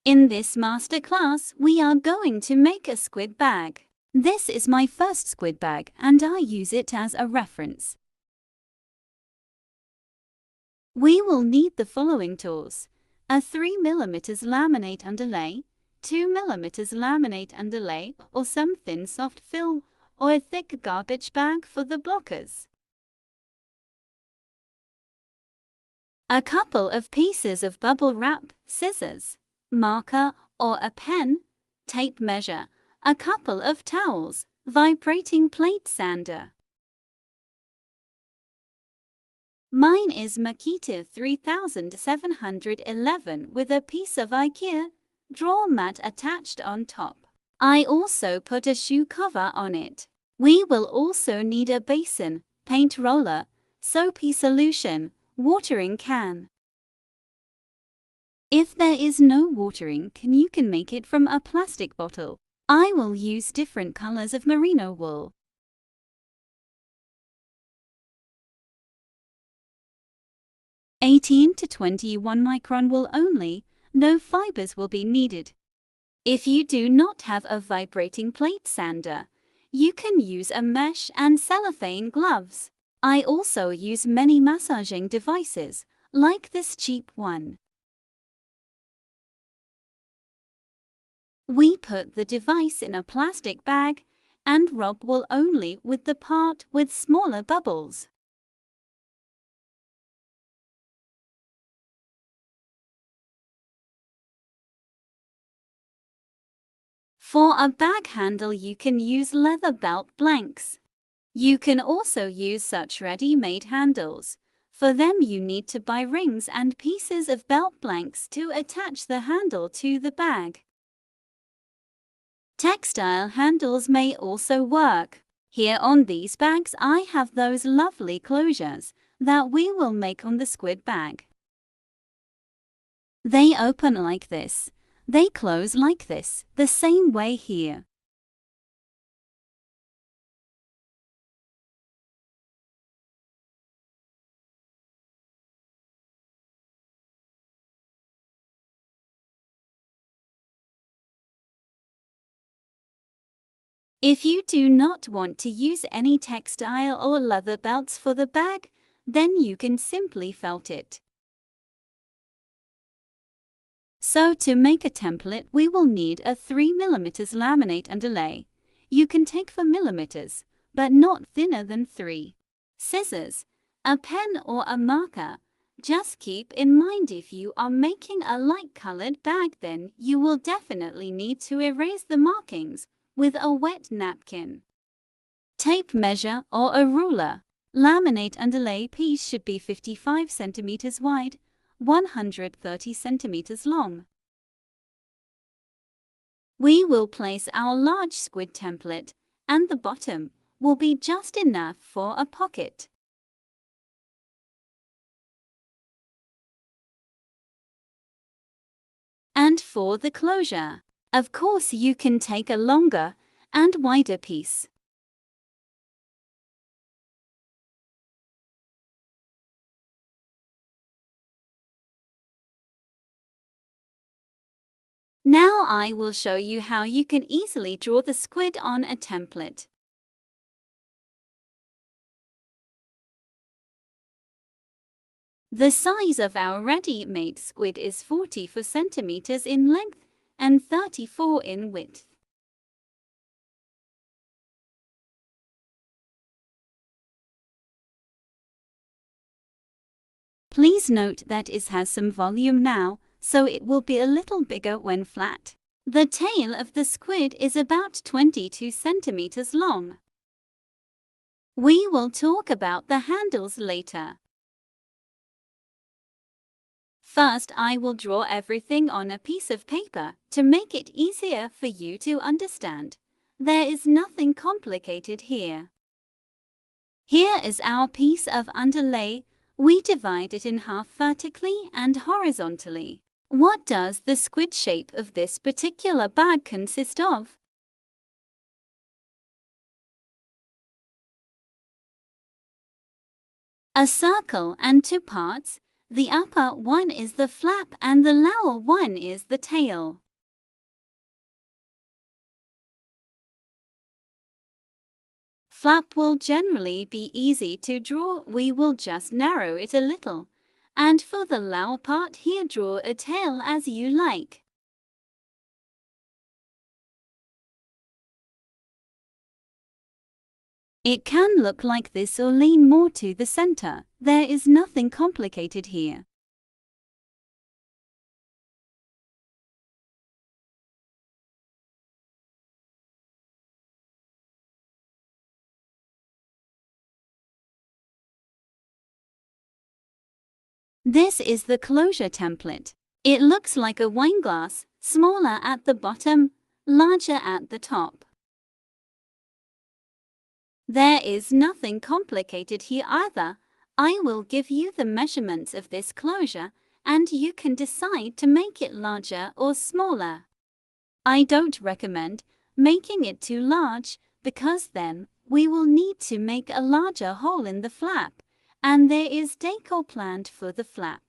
In this masterclass, we are going to make a squid bag. This is my first squid bag and I use it as a reference. We will need the following tools: a 3mm laminate underlay, 2mm laminate underlay or some thin soft fill, or a thick garbage bag for the blockers. A couple of pieces of bubble wrap, scissors, marker or a pen, tape measure, a couple of towels, vibrating plate sander. Mine is Makita 3711 with a piece of Ikea drawer mat attached on top. I also put a shoe cover on it. We will also need a basin, paint roller, soapy solution, watering can. If there is no watering can, you can make it from a plastic bottle. I will use different colors of merino wool. (18 to 21 micron wool only, no fibers will be needed. If you do not have a vibrating plate sander, you can use a mesh and cellophane gloves. I also use many massaging devices, like this cheap one. We put the device in a plastic bag and rub wool only with the part with smaller bubbles. For a bag handle you can use leather belt blanks. You can also use such ready-made handles. For them you need to buy rings and pieces of belt blanks to attach the handle to the bag. Textile handles may also work. Here on these bags I have those lovely closures that we will make on the squid bag. They open like this. They close like this, the same way here. If you do not want to use any textile or leather belts for the bag, then you can simply felt it. So to make a template we will need a 3mm laminate underlay. You can take for millimeters, but not thinner than 3. Scissors, a pen or a marker. Just keep in mind if you are making a light-colored bag then you will definitely need to erase the markings with a wet napkin. Tape measure or a ruler. Laminate underlay piece should be 55 cm wide, 130 cm long. We will place our large squid template, and the bottom will be just enough for a pocket. And for the closure, of course you can take a longer and wider piece. Now I will show you how you can easily draw the squid on a template. The size of our ready-made squid is 44 centimeters in length and 34 in width. Please note that it has some volume now, so it will be a little bigger when flat. The tail of the squid is about 22 centimeters long. We will talk about the handles later. First, I will draw everything on a piece of paper to make it easier for you to understand. There is nothing complicated here. Here is our piece of underlay. We divide it in half vertically and horizontally. What does the squid shape of this particular bag consist of? A circle and 2 parts, The upper one is the flap and the lower one is the tail. Flap will generally be easy to draw, we will just narrow it a little. And for the lower part here, draw a tail as you like. It can look like this or lean more to the center. There is nothing complicated here. This is the closure template. It looks like a wine glass, smaller at the bottom, larger at the top. There is nothing complicated here either. I will give you the measurements of this closure, and you can decide to make it larger or smaller. I don't recommend making it too large, because then we will need to make a larger hole in the flap, and there is decor planned for the flap.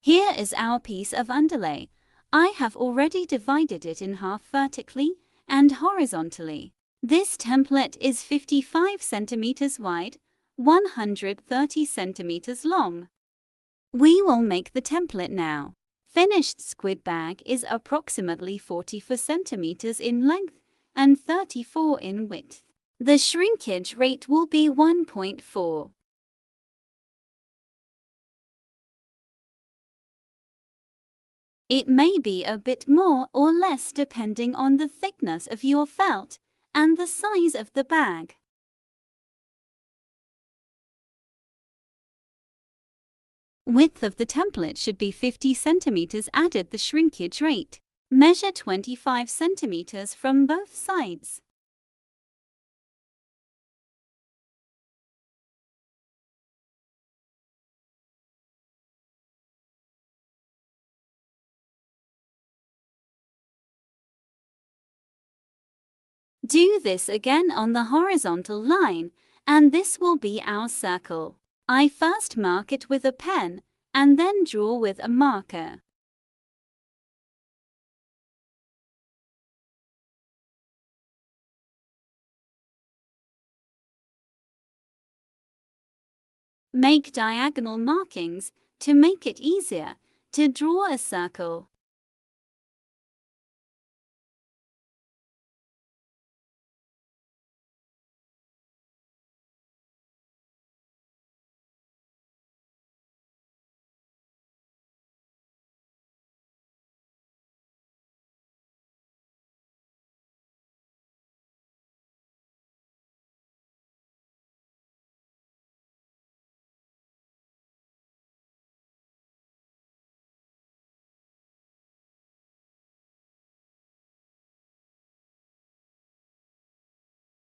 Here is our piece of underlay. I have already divided it in half vertically and horizontally. This template is 55 centimeters wide, 130 centimeters long. We will make the template now. Finished squid bag is approximately 44 centimeters in length and 34 in width. The shrinkage rate will be 1.4. It may be a bit more or less depending on the thickness of your felt and the size of the bag. Width of the template should be 50 centimeters added the shrinkage rate. Measure 25 centimeters from both sides. Do this again on the horizontal line, and this will be our circle. I first mark it with a pen, and then draw with a marker. Make diagonal markings to make it easier to draw a circle.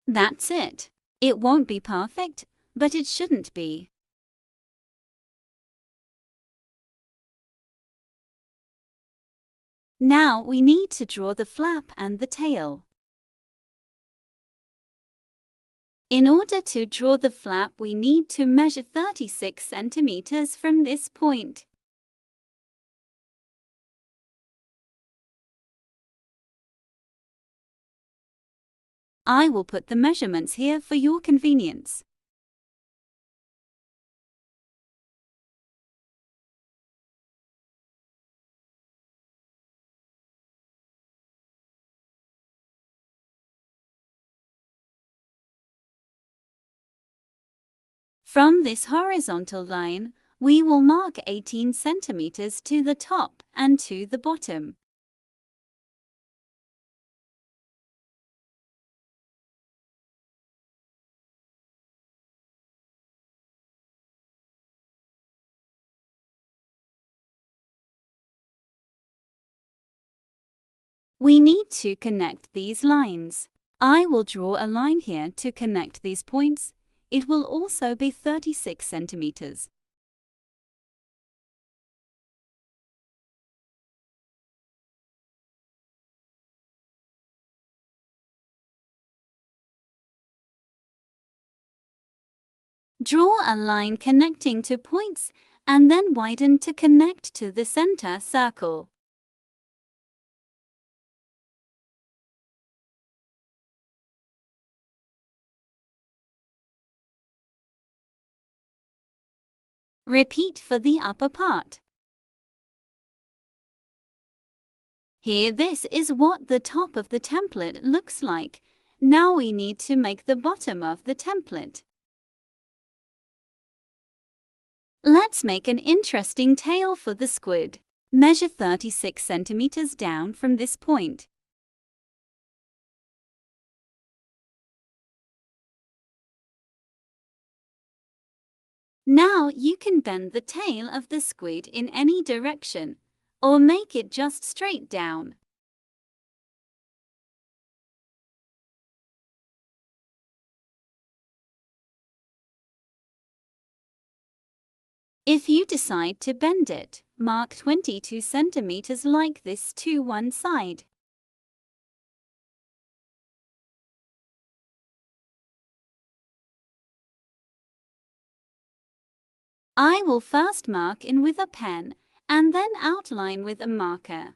That's it. It won't be perfect, but it shouldn't be. Now we need to draw the flap and the tail. In order to draw the flap, we need to measure 36 centimeters from this point. I will put the measurements here for your convenience. From this horizontal line, we will mark 18 centimeters to the top and to the bottom. We need to connect these lines. I will draw a line here to connect these points. It will also be 36 centimeters. Draw a line connecting to points and then widen to connect to the center circle. Repeat for the upper part. Here, this is what the top of the template looks like. Now we need to make the bottom of the template. Let's make an interesting tail for the squid. Measure 36 centimeters down from this point. Now you can bend the tail of the squid in any direction, or make it just straight down. If you decide to bend it, mark 22 centimeters like this to one side. I will first mark in with a pen and then outline with a marker.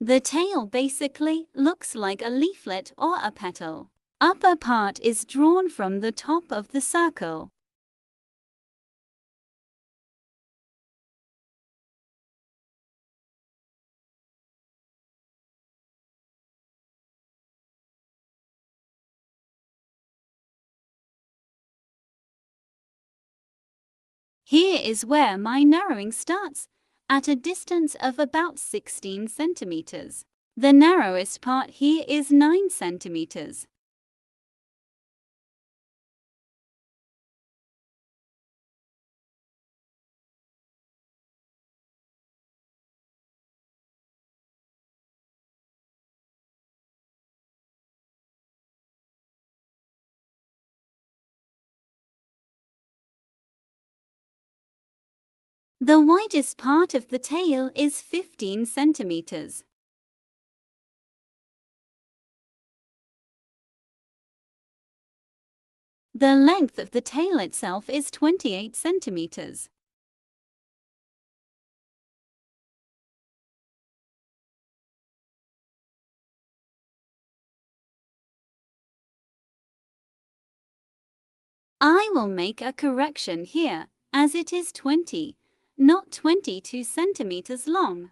The tail basically looks like a leaflet or a petal. Upper part is drawn from the top of the circle. Here is where my narrowing starts, at a distance of about 16 centimeters. The narrowest part here is 9 centimeters. The widest part of the tail is 15 centimeters. The length of the tail itself is 28 centimeters. I will make a correction here, as it is 20, not 22 centimeters long.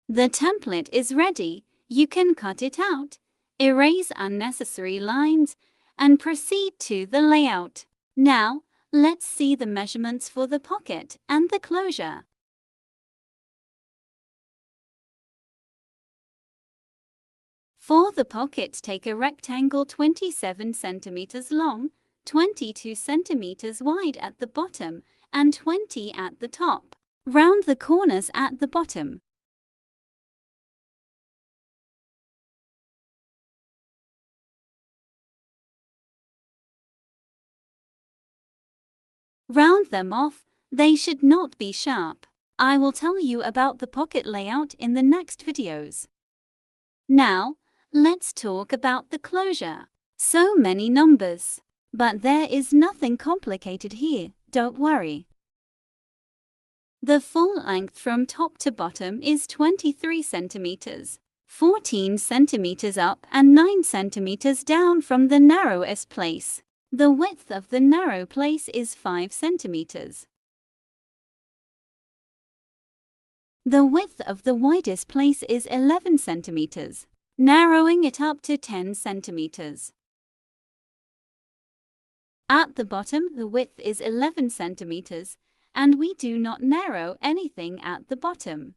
The template is ready. You can cut it out, erase unnecessary lines, and proceed to the layout. Now, let's see the measurements for the pocket and the closure. For the pocket, take a rectangle 27 centimeters long, 22 centimeters wide at the bottom, and 20 at the top. Round the corners at the bottom. Round them off, they should not be sharp. I will tell you about the pocket layout in the next videos. Now, let's talk about the closure. So many numbers. But there is nothing complicated here, don't worry. The full length from top to bottom is 23 centimeters, 14 centimeters up and 9 centimeters down from the narrowest place. The width of the narrow place is 5 centimeters. The width of the widest place is 11 centimeters, narrowing it up to 10 centimeters. At the bottom, the width is 11 centimeters, and we do not narrow anything at the bottom.